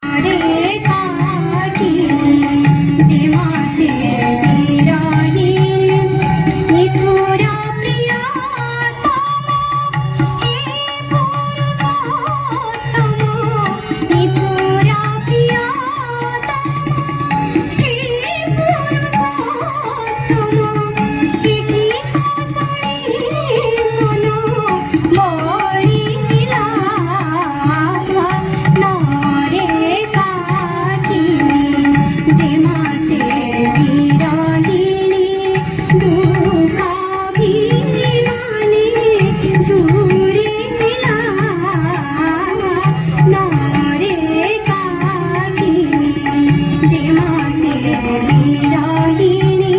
रे काकिनी जेव्हा विराही निठुर प्रियतमा हे पुरुषोत्तम निठुर प्रियतमा हे पुरुषोत्तम चिठी शुणी मन बळिला नरे काकिनी जेव्हा विराहिणी दुःखाभिमाने झुरिला नरे काकिनी जेव्हा विराहिणी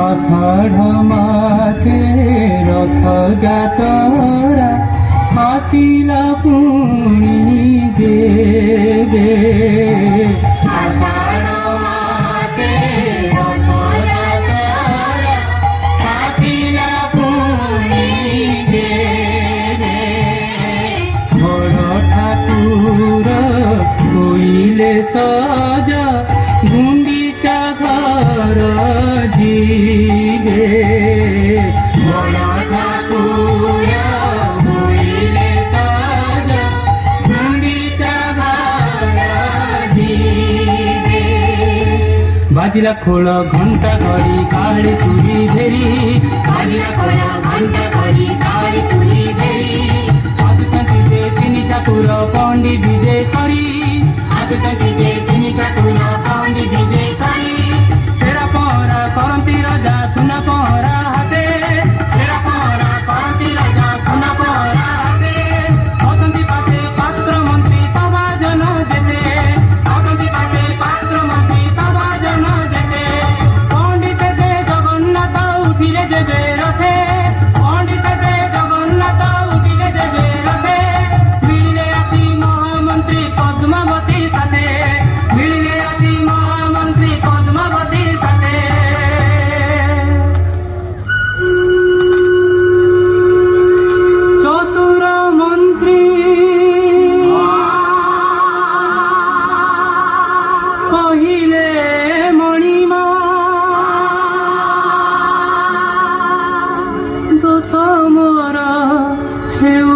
আষাঢ় মাসে রথ যাতরা আসিলা পুণি দেবে আষাঢ় মাসে রথ যাতরা আসিলা পুণি দেবে বড় ঠাকুর কইলে সজা গুন্ডিচা ঘর জিগে বড় ঠাকুর হইলে সজা গুন্ডিচা ঘর জিগে বাজিলা খোল ঘণ্টা করি কাড়ি তুলি ধেরি বাজিলা খোল ঘণ্টা করি কাড়ি তুলি ধেরি আসুচন্তি যে তিনি ঠাকুর পণ্ডি বিজে করি আসুচন্তি যে তিনি ঠাকুর পণ্ডি বিজে করি সেরা পহরা করন্তি রাজা সুনা পহরা হাতে সেরা পহরা করন্তি রাজা সুনা পহরা হাতে অসন্তি পাশে পাত্র মন্ত্রী সভা জন যেতে অসন্তি পাশে পাত্র মন্ত্রী সভা জন যেতে পণ্ডিতে জগন্নাথ উঠিলে দেবে রথে পণ্ডিতে জগন্নাথ উঠিলে দেবে রথে মিলিলে আসি মহামন্ত্রী পদ্মাবতীর সাথে মিলিলে আসি মহামন্ত্রী পদ্মাবতীর সাথে চতুর মন্ত্রী কহিলে মণিমা দোষ মোর হেউ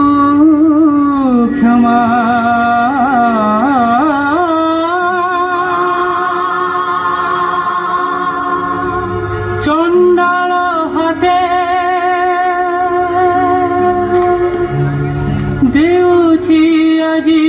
ক্ষমা চণ্ডাল হাতে দেউছি আজি